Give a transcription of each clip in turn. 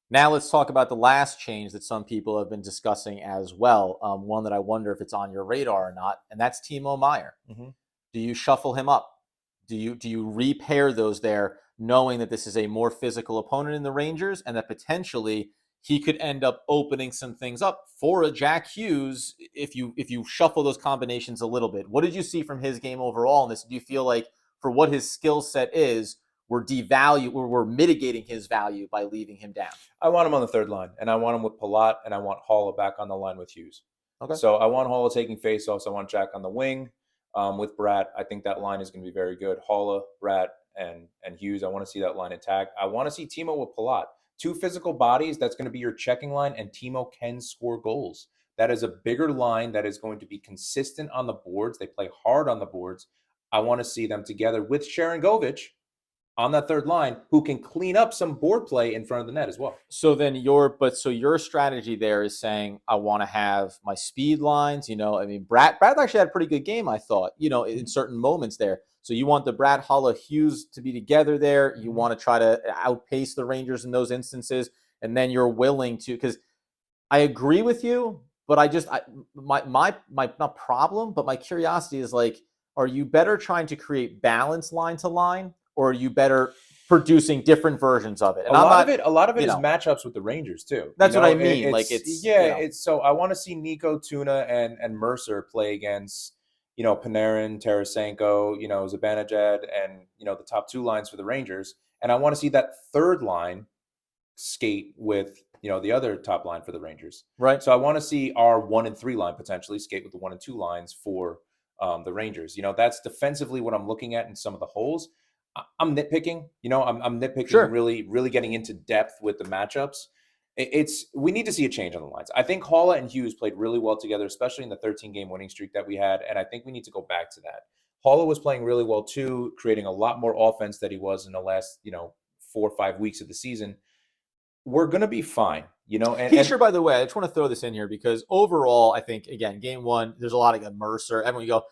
Now let's talk about the last change that some people have been discussing as well. One that I wonder if it's on your radar or not, and that's Timo Meier. Hmm. Do you shuffle him up? Do you repair those there, knowing that this is a more physical opponent in the Rangers, and that potentially he could end up opening some things up for a Jack Hughes if you shuffle those combinations a little bit? What did you see from his game overall in this? Do you feel like for what his skill set is, we're mitigating his value by leaving him down? I want him on the third line, and I want him with Palat, and I want Haula back on the line with Hughes. Okay. So I want Haula taking faceoffs. I want Jack on the wing with Bratt. I think that line is going to be very good. Haula, Bratt, and Hughes. I want to see that line attack. I want to see Timo with Palat. Two physical bodies. That's going to be your checking line, and Timo can score goals. That is a bigger line that is going to be consistent on the boards. They play hard on the boards. I want to see them together with Sharon Govich on that third line, who can clean up some board play in front of the net as well. So then your strategy there is saying I want to have my speed lines. I mean, Bratt actually had a pretty good game, I thought. In certain moments there. So you want the Bratt, Haula, Hughes to be together there. You want to try to outpace the Rangers in those instances, and then you're willing to, because I agree with you, but my not problem, but my curiosity is like, are you better trying to create balance line to line, or are you better producing different versions of it? And a lot of it is matchups with the Rangers too. That's what I mean. It's so I want to see Nico, Tuna, and Mercer play against Panarin, Tarasenko, Zibanejad, and the top two lines for the Rangers, and I want to see that third line skate with the other top line for the Rangers. Right. So I want to see our 1 and 3 line potentially skate with the 1 and 2 lines for the Rangers. That's defensively what I'm looking at in some of the holes. I'm nitpicking, I'm nitpicking, sure. really getting into depth with the matchups. We need to see a change on the lines. I think Haula and Hughes played really well together, especially in the 13-game winning streak that we had. And I think we need to go back to that. Haula was playing really well too, creating a lot more offense than he was in the last, 4 or 5 weeks of the season. We're going to be fine, Hischier, by the way, I just want to throw this in here because overall, I think, again, game one, there's a lot of Mercer. Everyone, you go,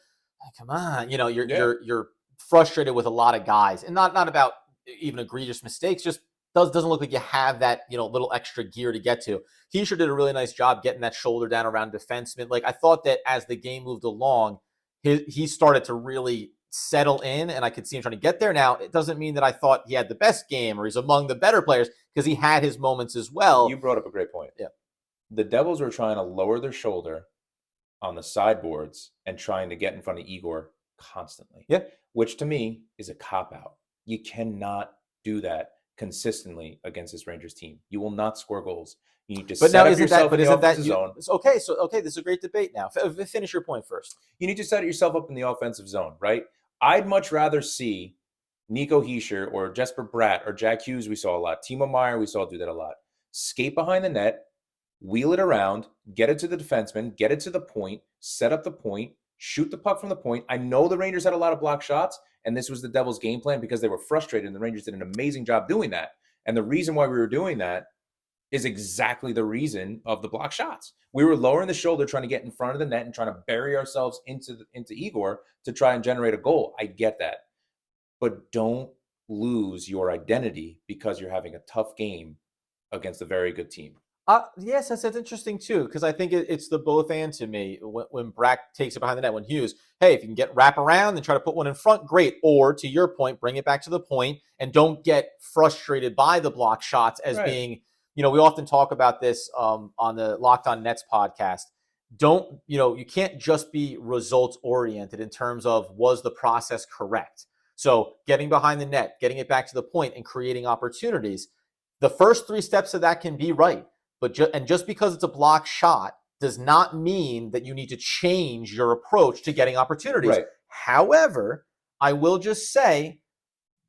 oh, come on, you're frustrated with a lot of guys, and not about even egregious mistakes, just doesn't look like you have that little extra gear to get to. He sure did a really nice job getting that shoulder down around defenseman. Like, I thought that as the game moved along, he started to really settle in, and I could see him trying to get there. Now, it doesn't mean that I thought he had the best game or he's among the better players, because he had his moments as well. You brought up a great point. Yeah, the Devils were trying to lower their shoulder on the sideboards and trying to get in front of Igor constantly. Yeah. Which to me is a cop-out. You cannot do that consistently against this Rangers team. You will not score goals. You need to set up yourself in the offensive zone. Okay, this is a great debate now. Finish your point first. You need to set yourself up in the offensive zone, right? I'd much rather see Nico Hischier or Jesper Bratt or Jack Hughes, we saw a lot. Timo Meier, we saw do that a lot. Skate behind the net, wheel it around, get it to the defenseman, get it to the point, set up the point, shoot the puck from the point. I know the Rangers had a lot of block shots, and this was the Devils' game plan because they were frustrated, and the Rangers did an amazing job doing that. And the reason why we were doing that is exactly the reason of the block shots. We were lowering the shoulder, trying to get in front of the net and trying to bury ourselves into Igor to try and generate a goal. I get that. But don't lose your identity because you're having a tough game against a very good team. Yes, that's interesting too, because I think it's the both and to me. When Brack takes it behind the net, when Hughes, hey, if you can wrap around and try to put one in front, great. Or to your point, bring it back to the point and don't get frustrated by the block shots as right. being, we often talk about this on the Locked On Nets podcast. You can't just be results oriented in terms of was the process correct. So getting behind the net, getting it back to the point and creating opportunities, the first 3 steps of that can be right. But just because it's a block shot does not mean that you need to change your approach to getting opportunities. Right. However, I will just say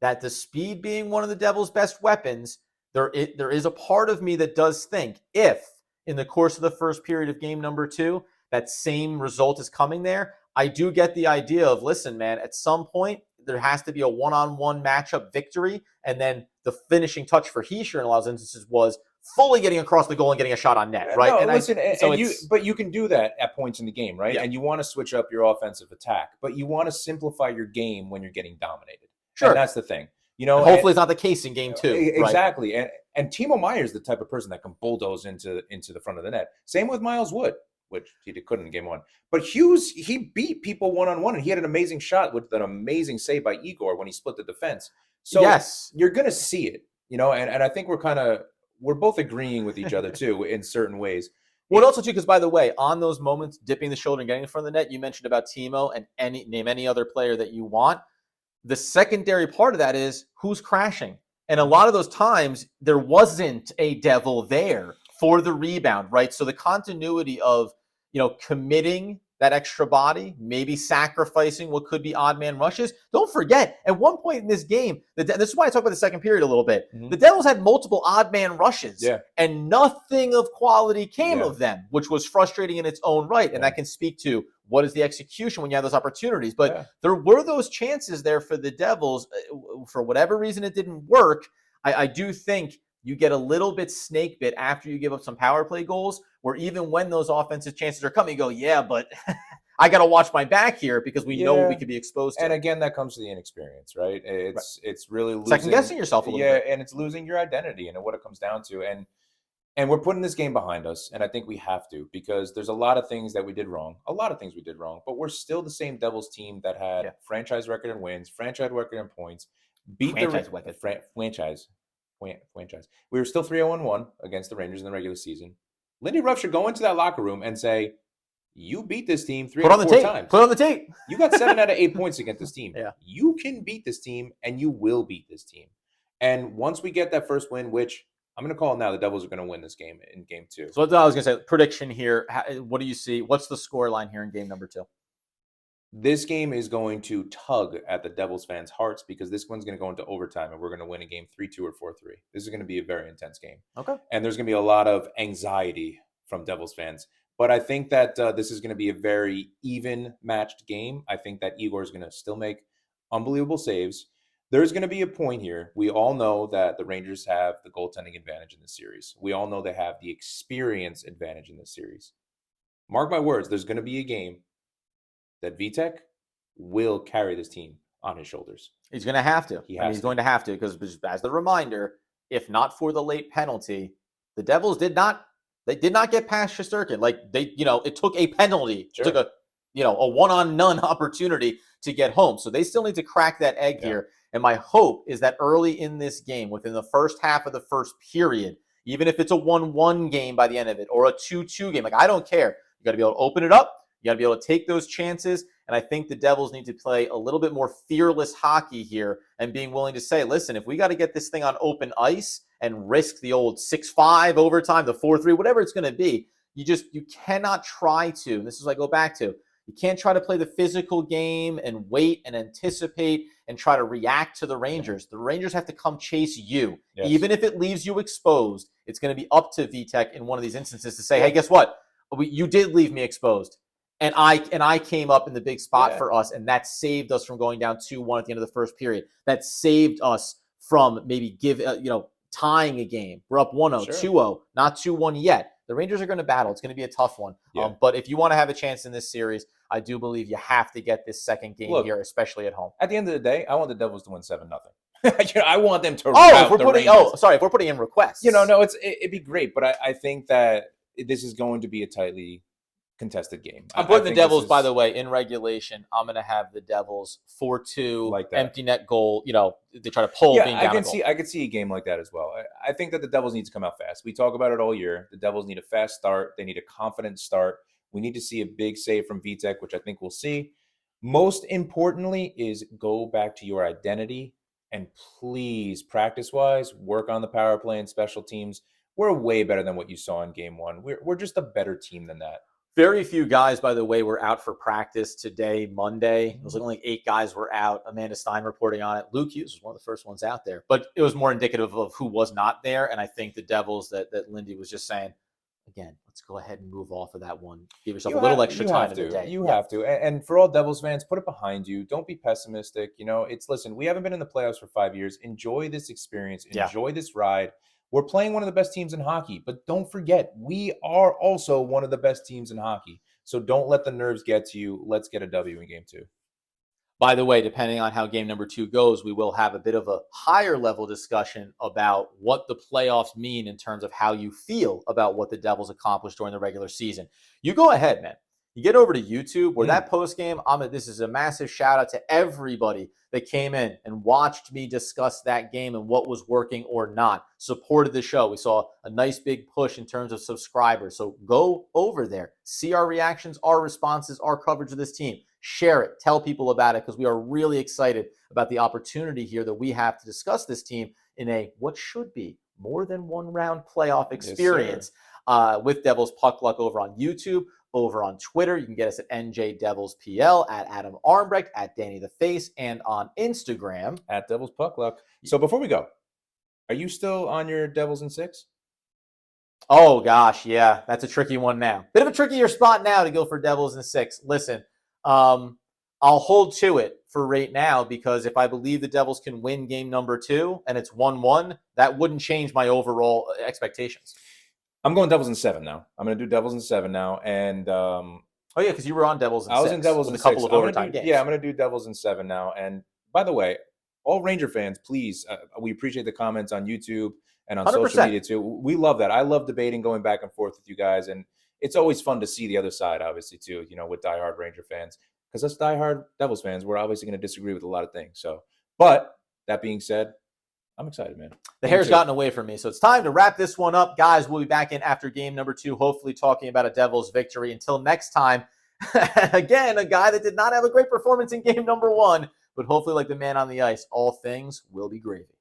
that the speed being one of the Devils' best weapons, there is a part of me that does think if in the course of the first period of game number 2, that same result is coming there, I do get the idea of, listen, man, at some point, there has to be a one-on-one matchup victory, and then the finishing touch for Hischier in a lot of instances was fully getting across the goal and getting a shot on net, right? No, but you can do that at points in the game, right? Yeah. And you want to switch up your offensive attack, but you want to simplify your game when you're getting dominated. Sure. And that's the thing. Hopefully it's not the case in game 2. Exactly. Right? And Timo Meier is the type of person that can bulldoze into the front of the net. Same with Miles Wood, which he couldn't in game one. But Hughes, he beat people one-on-one, and he had an amazing shot with an amazing save by Igor when he split the defense. So yes, you're going to see it, and I think we're both agreeing with each other too in certain ways. Well, also too, because by the way, on those moments, dipping the shoulder and getting in front of the net, you mentioned about Timo, and name any other player that you want. The secondary part of that is who's crashing. And a lot of those times, there wasn't a Devil there for the rebound, right? So the continuity of, committing that extra body, maybe sacrificing what could be odd man rushes. Don't forget, at one point in this game, this is why I talk about the second period a little bit. Mm-hmm. The Devils had multiple odd man rushes, and nothing of quality came of them, which was frustrating in its own right. And that can speak to what is the execution when you have those opportunities. But there were those chances there for the Devils. For whatever reason, it didn't work. I do think you get a little bit snake bit after you give up some power play goals, where even when those offensive chances are coming, you go, yeah, but I got to watch my back here because we know what we could be exposed to. And again, that comes to the inexperience, right? It's really losing, second-guessing yourself a little bit. Yeah, and it's losing your identity and what it comes down to. And we're putting this game behind us, and I think we have to, because there's a lot of things that we did wrong. But we're still the same Devils team that had franchise record in wins, franchise record in points, beat franchise. We were still 3-0-1 against the Rangers in the regular season. Lindy Ruff should go into that locker room and say, you beat this team 3 or 4 times. Put on the tape. You got 7 out of 8 points against this team. Yeah. You can beat this team, and you will beat this team. And once we get that first win, which I'm going to call it now, the Devils are going to win this game in game 2. So what I was going to say, prediction here, what do you see? What's the score line here in game number 2? This game is going to tug at the Devils fans' hearts, because this one's going to go into overtime, and we're going to win a game 3-2 or 4-3. This is going to be a very intense game. Okay. And there's going to be a lot of anxiety from Devils fans. But I think that this is going to be a very even matched game. I think that Igor is going to still make unbelievable saves. There's going to be a point here. We all know that the Rangers have the goaltending advantage in this series. We all know they have the experience advantage in this series. Mark my words, there's going to be a game that Vitek will carry this team on his shoulders. He's going to have to. He's going to have to, because as the reminder, if not for the late penalty, the Devils did not get past Shesterkin. It took a penalty. Sure. It took a one-on-none opportunity to get home. So they still need to crack that egg here. And my hope is that early in this game, within the first half of the first period, even if it's a 1-1 game by the end of it, or a 2-2 game, I don't care. You got to be able to open it up. You got to be able to take those chances. And I think the Devils need to play a little bit more fearless hockey here, and being willing to say, listen, if we got to get this thing on open ice and risk the old 6-5 overtime, the 4-3, whatever it's going to be, you cannot try to, and this is what I go back to, you can't try to play the physical game and wait and anticipate and try to react to the Rangers. The Rangers have to come chase you. Yes. Even if it leaves you exposed, it's going to be up to Vitek in one of these instances to say, hey, guess what? You did leave me exposed. And I came up in the big spot for us, and that saved us from going down 2-1 at the end of the first period. That saved us from maybe tying a game. We're up 1-0, 2-0, not 2-1 yet. The Rangers are going to battle. It's going to be a tough one. Yeah. But if you want to have a chance in this series, I do believe you have to get this second game here, especially at home. At the end of the day, I want the Devils to win 7-0. I want them to rout the Rangers. If we're putting in requests. It'd be great, but I think that this is going to be a tightly contested game. I'm putting the Devils, by the way, in regulation. I'm going to have the Devils 4-2, empty net goal. They try to pull being down a goal. I could see a game like that as well. I think that the Devils need to come out fast. We talk about it all year. The Devils need a fast start. They need a confident start. We need to see a big save from Vitek, which I think we'll see. Most importantly is go back to your identity, and please, practice-wise, work on the power play and special teams. We're way better than what you saw in game one. We're just a better team than that. Very few guys, by the way, were out for practice today, Monday. It was only 8 guys were out. Amanda Stein reporting on it. Luke Hughes was one of the first ones out there. But it was more indicative of who was not there. And I think the Devils that Lindy was just saying, again, let's go ahead and move off of that one. Give yourself a little extra time in the day. You have to. And for all Devils fans, put it behind you. Don't be pessimistic. Listen, we haven't been in the playoffs for 5 years. Enjoy this experience. Enjoy this ride. We're playing one of the best teams in hockey, but don't forget, we are also one of the best teams in hockey. So don't let the nerves get to you. Let's get a W in game 2. By the way, depending on how game number 2 goes, we will have a bit of a higher level discussion about what the playoffs mean in terms of how you feel about what the Devils accomplished during the regular season. You go ahead, man. You get over to YouTube where that post game, this is a massive shout out to everybody that came in and watched me discuss that game and what was working or not, supported the show. We saw a nice big push in terms of subscribers. So go over there, see our reactions, our responses, our coverage of this team. Share it, tell people about it, because we are really excited about the opportunity here that we have to discuss this team in a what should be more than one round playoff experience with Devils Puck Luck over on YouTube, over on Twitter. You can get us at NJDevilsPL, at Adam Armbrecht, at Danny the Face, and on Instagram at Devils Puck Luck. So before we go, are you still on your Devils in 6? Oh gosh, yeah, that's a tricky one now. Bit of a trickier spot now to go for Devils in 6. Listen, I'll hold to it for right now because if I believe the Devils can win game number 2 and it's 1-1, that wouldn't change my overall expectations. I'm going Devils in 7 now. I'm going to do Devils in 7 now. And oh yeah, because you were on Devils in 6. I was in Devils in a couple 6. of overtime games. Yeah, I'm going to do Devils in 7 now. And by the way, all Ranger fans, please, we appreciate the comments on YouTube and on 100%. Social media too. We love that. I love debating, going back and forth with you guys, and it's always fun to see the other side, obviously too. With diehard Ranger fans, because us diehard Devils fans, we're obviously going to disagree with a lot of things. So, but that being said, I'm excited, man. The hair's gotten away from me, so it's time to wrap this one up, guys. We'll be back in after game number 2, hopefully talking about a Devils victory. Until next time, again, a guy that did not have a great performance in game number 1, but hopefully, like the man on the ice, all things will be gravy.